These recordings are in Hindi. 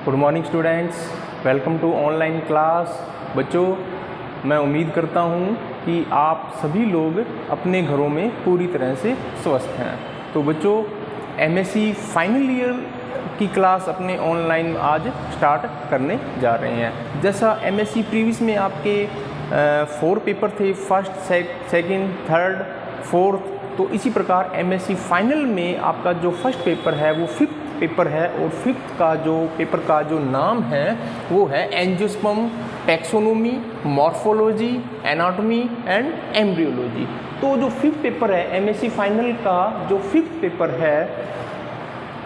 Good morning students, welcome to online class. बच्चों, मैं उम्मीद करता हूँ कि आप सभी लोग अपने घरों में पूरी तरह से स्वस्थ हैं। तो बच्चों, एमएससी फाइनल ईयर की क्लास अपने ऑनलाइन आज स्टार्ट करने जा रहे हैं। जैसा एमएससी प्रीवियस में आपके 4 पेपर थे, फर्स्ट, सेकंड, थर्ड, फोर्थ, तो इसी प्रकार एमएससी फाइनल में आपका जो फर्स्ट पेपर है वो 5th पेपर है और 5th का जो पेपर का जो नाम है वो है angiosperm, taxonomy, morphology, anatomy and embryology. तो जो 5th पेपर है एमएससी फाइनल का, जो 5th पेपर है,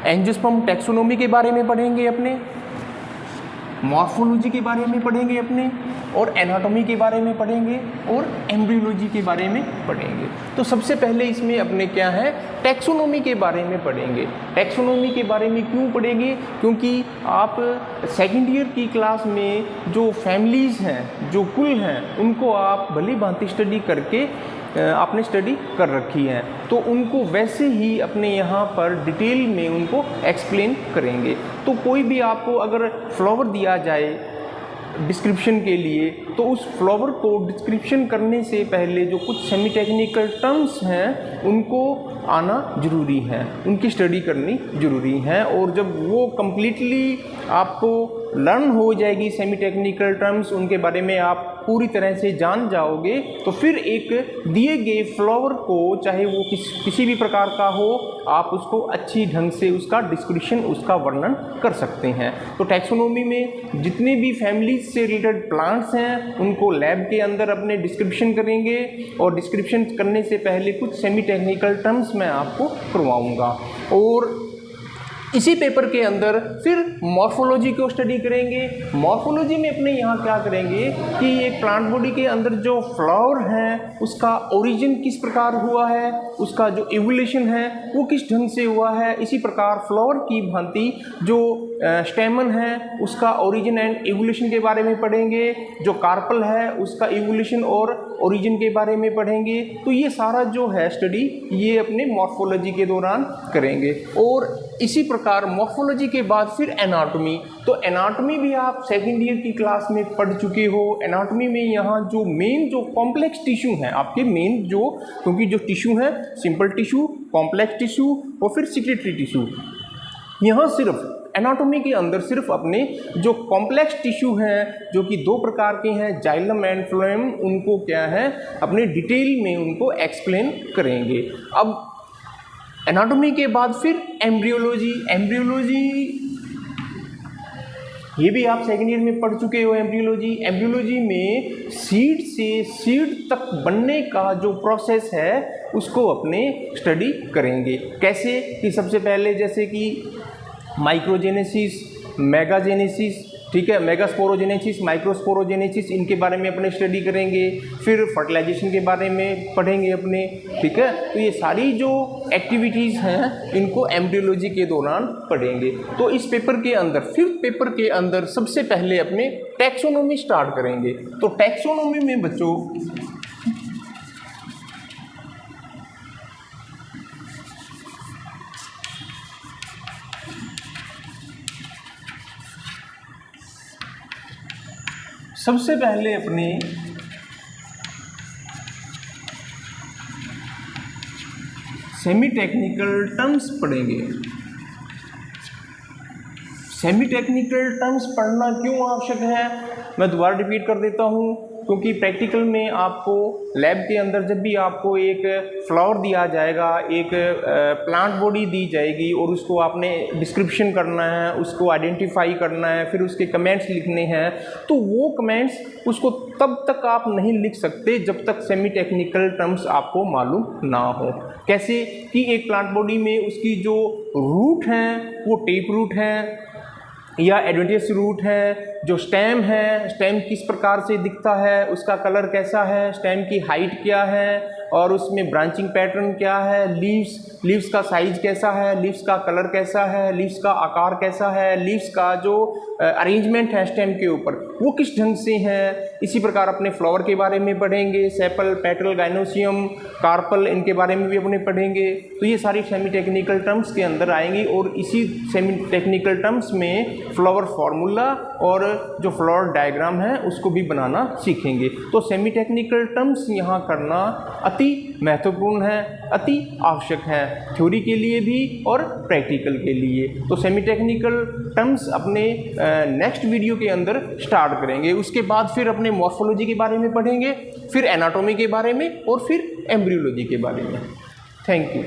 एंजियोस्पर्म टैक्सोनोमी के बारे में पढ़ेंगे अपने, मॉर्फोलॉजी के बारे में पढ़ेंगे अपने, और एनाटॉमी के बारे में पढ़ेंगे और एम्ब्रियोलॉजी के बारे में पढ़ेंगे। तो सबसे पहले इसमें अपने क्या है, टैक्सोनॉमी के बारे में पढ़ेंगे। टैक्सोनॉमी के बारे में क्यों पढ़ेंगे? क्योंकि आप सेकेंड ईयर की क्लास में जो फैमिलीज़ हैं, जो कुल हैं, उनको आप भली भांति स्टडी करके आपने स्टडी कर रखी है, तो उनको वैसे ही अपने यहाँ पर डिटेल में उनको एक्सप्लेन करेंगे। तो कोई भी आपको अगर फ्लावर दिया जाए डिस्क्रिप्शन के लिए, तो उस फ्लावर को डिस्क्रिप्शन करने से पहले जो कुछ सेमी टेक्निकल टर्म्स हैं उनको आना ज़रूरी है, उनकी स्टडी करनी ज़रूरी है। और जब वो कम्प्लीटली आपको लर्न हो जाएगी सेमी टेक्निकल टर्म्स, उनके बारे में आप पूरी तरह से जान जाओगे, तो फिर एक दिए गए फ्लावर को, चाहे वो किसी भी प्रकार का हो, आप उसको अच्छी ढंग से उसका डिस्क्रिप्शन, उसका वर्णन कर सकते हैं। तो टैक्सोनॉमी में जितने भी फैमिलीज से रिलेटेड प्लांट्स हैं उनको लैब के अंदर अपने डिस्क्रिप्शन करेंगे, और डिस्क्रिप्शन करने से पहले कुछ सेमी टेक्निकल टर्म्स मैं आपको करवाऊँगा। और इसी पेपर के अंदर फिर मॉर्फोलॉजी को स्टडी करेंगे। मॉर्फोलॉजी में अपने यहाँ क्या करेंगे कि एक प्लांट बॉडी के अंदर जो फ्लावर है उसका ओरिजिन किस प्रकार हुआ है, उसका जो इवोल्यूशन है वो किस ढंग से हुआ है। इसी प्रकार फ्लावर की भांति जो स्टेमन है उसका ओरिजिन एंड इवोल्यूशन के बारे में पढ़ेंगे। जो कार्पल है उसका इवोल्यूशन और ओरिजिन के बारे में पढ़ेंगे। तो ये सारा जो है स्टडी ये अपने मॉर्फोलॉजी के दौरान करेंगे। और इसी प्रकार मॉर्फोलॉजी के बाद फिर एनाटॉमी। तो एनाटॉमी भी आप सेकेंड ईयर की क्लास में पढ़ चुके हो। एनाटॉमी में यहाँ जो मेन जो कॉम्प्लेक्स टिश्यू हैं आपके, मेन जो, क्योंकि जो टिश्यू है सिंपल टिश्यू, कॉम्प्लेक्स टिश्यू और फिर सिक्रेटरी टिश्यू, यहाँ सिर्फ एनाटॉमी के अंदर सिर्फ अपने जो कॉम्प्लेक्स टिश्यू हैं जो कि 2 प्रकार के हैं, जाइलम एंड फ्लोएम, उनको क्या है अपने डिटेल में उनको एक्सप्लेन करेंगे। अब एनाटॉमी के बाद फिर एम्ब्रियोलॉजी। एम्ब्रियोलॉजी ये भी आप सेकेंड ईयर में पढ़ चुके हो। एम्ब्रियोलॉजी में सीड से सीड तक बनने का जो प्रोसेस है उसको अपने स्टडी करेंगे। कैसे कि सबसे पहले जैसे कि माइक्रोजेनेसिस, मेगाजेनेसिस, ठीक है, मेगास्पोरोजेनेसिस, माइक्रोस्पोरोजेनेसिस, इनके बारे में अपने स्टडी करेंगे। फिर फर्टिलाइजेशन के बारे में पढ़ेंगे अपने, ठीक है। तो ये सारी जो एक्टिविटीज़ हैं इनको एम्ब्रियोलॉजी के दौरान पढ़ेंगे। तो इस पेपर के अंदर, 5th पेपर के अंदर सबसे पहले अपने टैक्सोनॉमी स्टार्ट करेंगे। तो टैक्सोनॉमी में बच्चों सबसे पहले अपने सेमी टेक्निकल टर्म्स पढ़ेंगे। सेमी टेक्निकल टर्म्स पढ़ना क्यों आवश्यक है, मैं दोबारा रिपीट कर देता हूँ, क्योंकि प्रैक्टिकल में आपको लैब के अंदर जब भी आपको एक फ्लावर दिया जाएगा, एक प्लांट बॉडी दी जाएगी और उसको आपने डिस्क्रिप्शन करना है, उसको आइडेंटिफाई करना है, फिर उसके कमेंट्स लिखने हैं, तो वो कमेंट्स उसको तब तक आप नहीं लिख सकते जब तक सेमी टेक्निकल टर्म्स आपको मालूम ना हो। कैसे कि एक प्लांट बॉडी में उसकी जो रूट हैं वो टेप रूट हैं या एडवेंटियस रूट है, जो स्टेम है, स्टेम किस प्रकार से दिखता है, उसका कलर कैसा है, स्टेम की हाइट क्या है, और उसमें ब्रांचिंग पैटर्न क्या है, लीव्स का साइज कैसा है, लीव्स का कलर कैसा है, लीव्स का आकार कैसा है, लीव्स का जो अरेंजमेंट है स्टेम के ऊपर वो किस ढंग से है। इसी प्रकार अपने फ्लावर के बारे में पढ़ेंगे, सेपल, पेटल, गाइनोसियम, कार्पल, इनके बारे में भी अपने पढ़ेंगे। तो ये सारी सेमी टेक्निकल टर्म्स के अंदर आएंगी और इसी सेमी टेक्निकल टर्म्स में फ्लावर फार्मूला और जो फ्लावर डायग्राम है उसको भी बनाना सीखेंगे। तो सेमी टेक्निकल टर्म्स यहाँ करना अति महत्वपूर्ण है, अति आवश्यक है, थ्योरी के लिए भी और प्रैक्टिकल के लिए। तो सेमी टेक्निकल टर्म्स अपने नेक्स्ट वीडियो के अंदर स्टार्ट करेंगे। उसके बाद फिर अपने मॉर्फोलॉजी के बारे में पढ़ेंगे, फिर एनाटॉमी के बारे में और फिर एम्ब्रियोलॉजी के बारे में। Thank you.